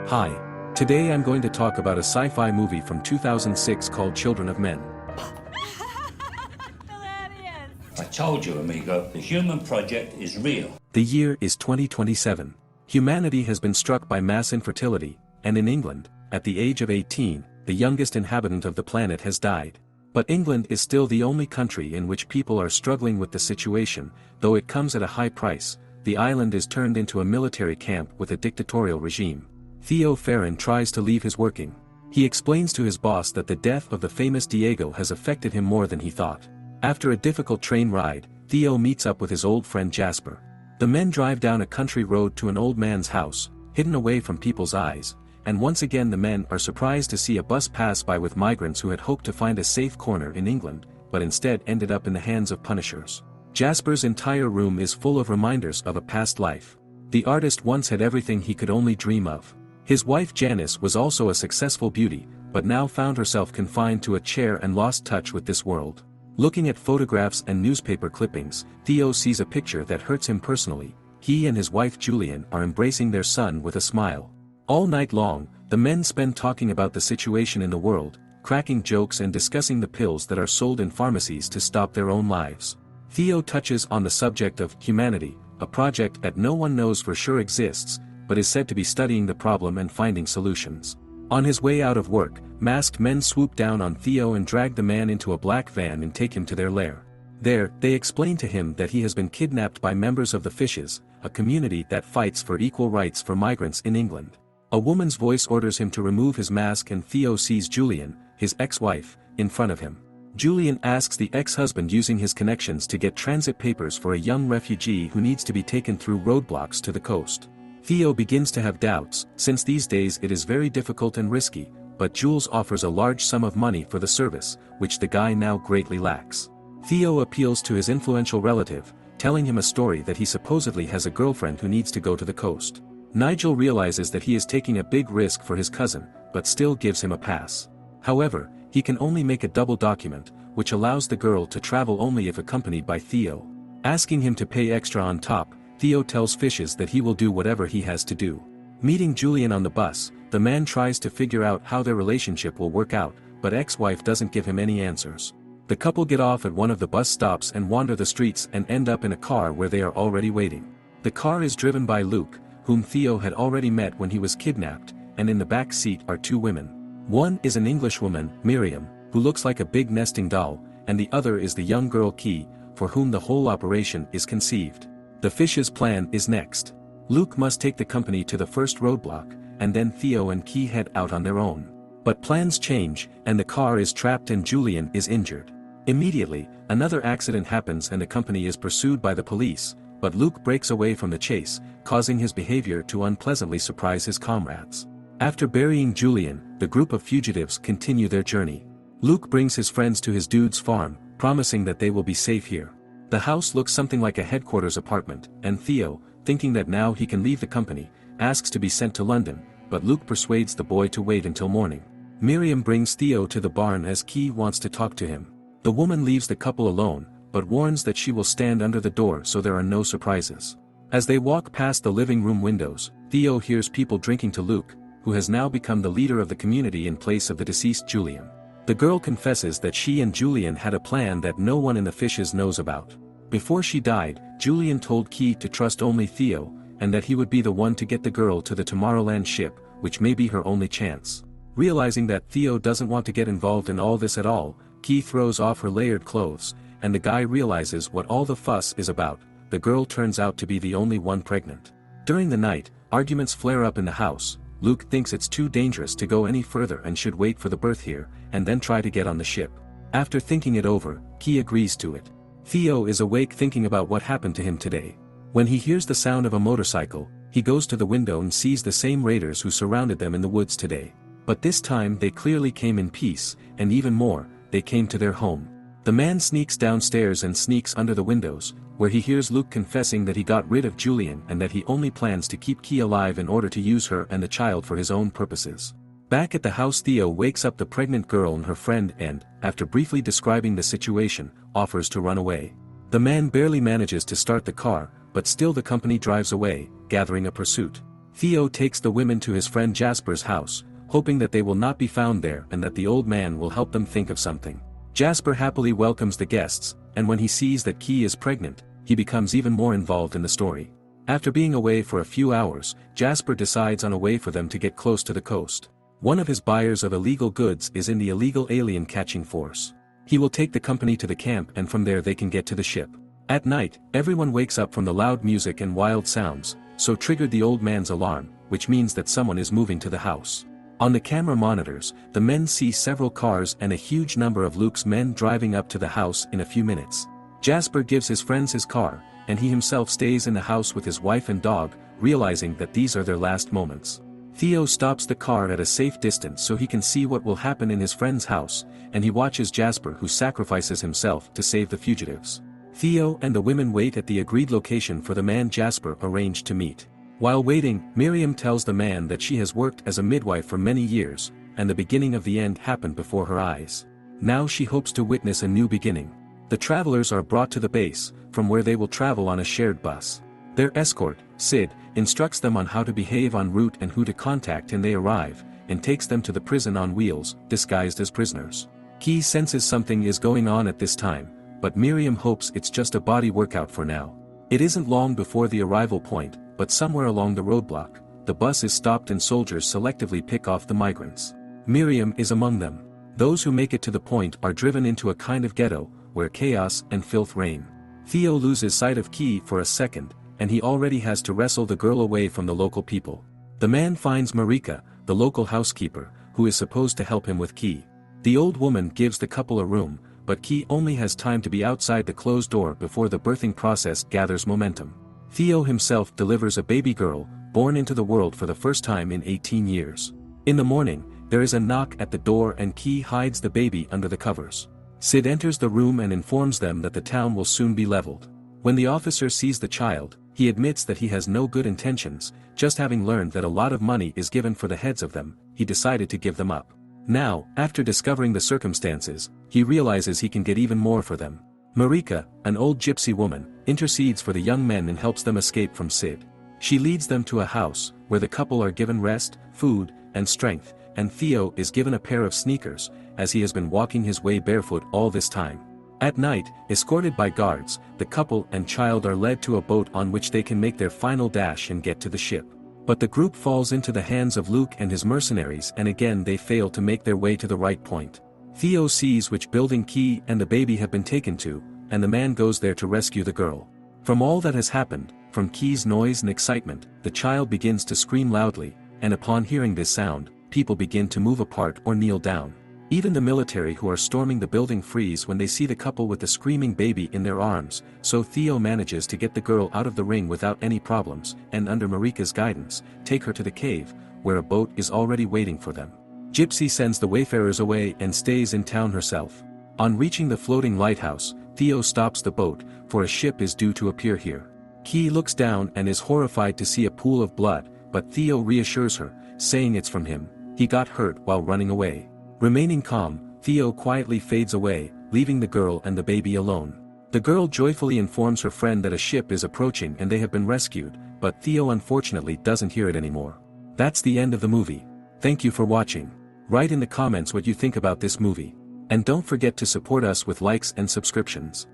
Hi. Today I'm going to talk about a sci-fi movie from 2006 called Children of Men. I told you, amigo, the human project is real. The year is 2027. Humanity has been struck by mass infertility, and in England, at the age of 18, the youngest inhabitant of the planet has died. But England is still the only country in which people are struggling with the situation, though it comes at a high price. The island is turned into a military camp with a dictatorial regime. Theo Faron tries to leave his working. He explains to his boss that the death of the famous Diego has affected him more than he thought. After a difficult train ride, Theo meets up with his old friend Jasper. The men drive down a country road to an old man's house, hidden away from people's eyes, and once again the men are surprised to see a bus pass by with migrants who had hoped to find a safe corner in England, but instead ended up in the hands of punishers. Jasper's entire room is full of reminders of a past life. The artist once had everything he could only dream of. His wife Janice was also a successful beauty, but now found herself confined to a chair and lost touch with this world. Looking at photographs and newspaper clippings, Theo sees a picture that hurts him personally. He and his wife Julianne are embracing their son with a smile. All night long, the men spend talking about the situation in the world, cracking jokes and discussing the pills that are sold in pharmacies to stop their own lives. Theo touches on the subject of humanity, a project that no one knows for sure exists, but is said to be studying the problem and finding solutions. On his way out of work, masked men swoop down on Theo and drag the man into a black van and take him to their lair. There, they explain to him that he has been kidnapped by members of the Fishes, a community that fights for equal rights for migrants in England. A woman's voice orders him to remove his mask and Theo sees Julianne, his ex-wife, in front of him. Julianne asks the ex-husband using his connections to get transit papers for a young refugee who needs to be taken through roadblocks to the coast. Theo begins to have doubts, since these days it is very difficult and risky, but Jules offers a large sum of money for the service, which the guy now greatly lacks. Theo appeals to his influential relative, telling him a story that he supposedly has a girlfriend who needs to go to the coast. Nigel realizes that he is taking a big risk for his cousin, but still gives him a pass. However, he can only make a double document, which allows the girl to travel only if accompanied by Theo. Asking him to pay extra on top, Theo tells Fishes that he will do whatever he has to do. Meeting Julianne on the bus, the man tries to figure out how their relationship will work out, but ex-wife doesn't give him any answers. The couple get off at one of the bus stops and wander the streets and end up in a car where they are already waiting. The car is driven by Luke, whom Theo had already met when he was kidnapped, and in the back seat are two women. One is an Englishwoman, Miriam, who looks like a big nesting doll, and the other is the young girl Kee, for whom the whole operation is conceived. The Fishes' plan is next. Luke must take the company to the first roadblock, and then Theo and Kee head out on their own. But plans change, and the car is trapped and Julianne is injured. Immediately, another accident happens and the company is pursued by the police, but Luke breaks away from the chase, causing his behavior to unpleasantly surprise his comrades. After burying Julianne, the group of fugitives continue their journey. Luke brings his friends to his dude's farm, promising that they will be safe here. The house looks something like a headquarters apartment, and Theo, thinking that now he can leave the company, asks to be sent to London, but Luke persuades the boy to wait until morning. Miriam brings Theo to the barn as Kee wants to talk to him. The woman leaves the couple alone, but warns that she will stand under the door so there are no surprises. As they walk past the living room windows, Theo hears people drinking to Luke, who has now become the leader of the community in place of the deceased Julianne. The girl confesses that she and Julianne had a plan that no one in the Fishes knows about. Before she died, Julianne told Kee to trust only Theo, and that he would be the one to get the girl to the Tomorrowland ship, which may be her only chance. Realizing that Theo doesn't want to get involved in all this at all, Kee throws off her layered clothes, and the guy realizes what all the fuss is about. The girl turns out to be the only one pregnant. During the night, arguments flare up in the house. Luke thinks it's too dangerous to go any further and should wait for the birth here, and then try to get on the ship. After thinking it over, Kee agrees to it. Theo is awake thinking about what happened to him today. When he hears the sound of a motorcycle, he goes to the window and sees the same raiders who surrounded them in the woods today. But this time they clearly came in peace, and even more, they came to their home. The man sneaks downstairs and sneaks under the windows, where he hears Luke confessing that he got rid of Julianne and that he only plans to keep Kee alive in order to use her and the child for his own purposes. Back at the house, Theo wakes up the pregnant girl and her friend and, after briefly describing the situation, offers to run away. The man barely manages to start the car, but still the company drives away, gathering a pursuit. Theo takes the women to his friend Jasper's house, hoping that they will not be found there and that the old man will help them think of something. Jasper happily welcomes the guests, and when he sees that Kee is pregnant, he becomes even more involved in the story. After being away for a few hours, Jasper decides on a way for them to get close to the coast. One of his buyers of illegal goods is in the illegal alien catching force. He will take the company to the camp and from there they can get to the ship. At night, everyone wakes up from the loud music and wild sounds, so triggered the old man's alarm, which means that someone is moving to the house. On the camera monitors, the men see several cars and a huge number of Luke's men driving up to the house in a few minutes. Jasper gives his friends his car, and he himself stays in the house with his wife and dog, realizing that these are their last moments. Theo stops the car at a safe distance so he can see what will happen in his friend's house, and he watches Jasper who sacrifices himself to save the fugitives. Theo and the women wait at the agreed location for the man Jasper arranged to meet. While waiting, Miriam tells the man that she has worked as a midwife for many years, and the beginning of the end happened before her eyes. Now she hopes to witness a new beginning. The travelers are brought to the base, from where they will travel on a shared bus. Their escort, Sid, instructs them on how to behave en route and who to contact and they arrive, and takes them to the prison on wheels, disguised as prisoners. Kee senses something is going on at this time, but Miriam hopes it's just a body workout for now. It isn't long before the arrival point, but somewhere along the roadblock, the bus is stopped and soldiers selectively pick off the migrants. Miriam is among them. Those who make it to the point are driven into a kind of ghetto, where chaos and filth reign. Theo loses sight of Kee for a second, and he already has to wrestle the girl away from the local people. The man finds Marika, the local housekeeper, who is supposed to help him with Kee. The old woman gives the couple a room, but Kee only has time to be outside the closed door before the birthing process gathers momentum. Theo himself delivers a baby girl, born into the world for the first time in 18 years. In the morning, there is a knock at the door and Kee hides the baby under the covers. Sid enters the room and informs them that the town will soon be leveled. When the officer sees the child, he admits that he has no good intentions, just having learned that a lot of money is given for the heads of them, he decided to give them up. Now, after discovering the circumstances, he realizes he can get even more for them. Marika, an old gypsy woman, intercedes for the young men and helps them escape from Sid. She leads them to a house, where the couple are given rest, food, and strength, and Theo is given a pair of sneakers, as he has been walking his way barefoot all this time. At night, escorted by guards, the couple and child are led to a boat on which they can make their final dash and get to the ship. But the group falls into the hands of Luke and his mercenaries and again they fail to make their way to the right point. Theo sees which building Kee and the baby have been taken to, and the man goes there to rescue the girl. From all that has happened, from Kee's noise and excitement, the child begins to scream loudly, and upon hearing this sound, people begin to move apart or kneel down. Even the military who are storming the building freeze when they see the couple with the screaming baby in their arms, so Theo manages to get the girl out of the ring without any problems, and under Marika's guidance, take her to the cave, where a boat is already waiting for them. Gypsy sends the wayfarers away and stays in town herself. On reaching the floating lighthouse, Theo stops the boat, for a ship is due to appear here. Kee looks down and is horrified to see a pool of blood, but Theo reassures her, saying it's from him, he got hurt while running away. Remaining calm, Theo quietly fades away, leaving the girl and the baby alone. The girl joyfully informs her friend that a ship is approaching and they have been rescued, but Theo unfortunately doesn't hear it anymore. That's the end of the movie. Thank you for watching. Write in the comments what you think about this movie. And don't forget to support us with likes and subscriptions.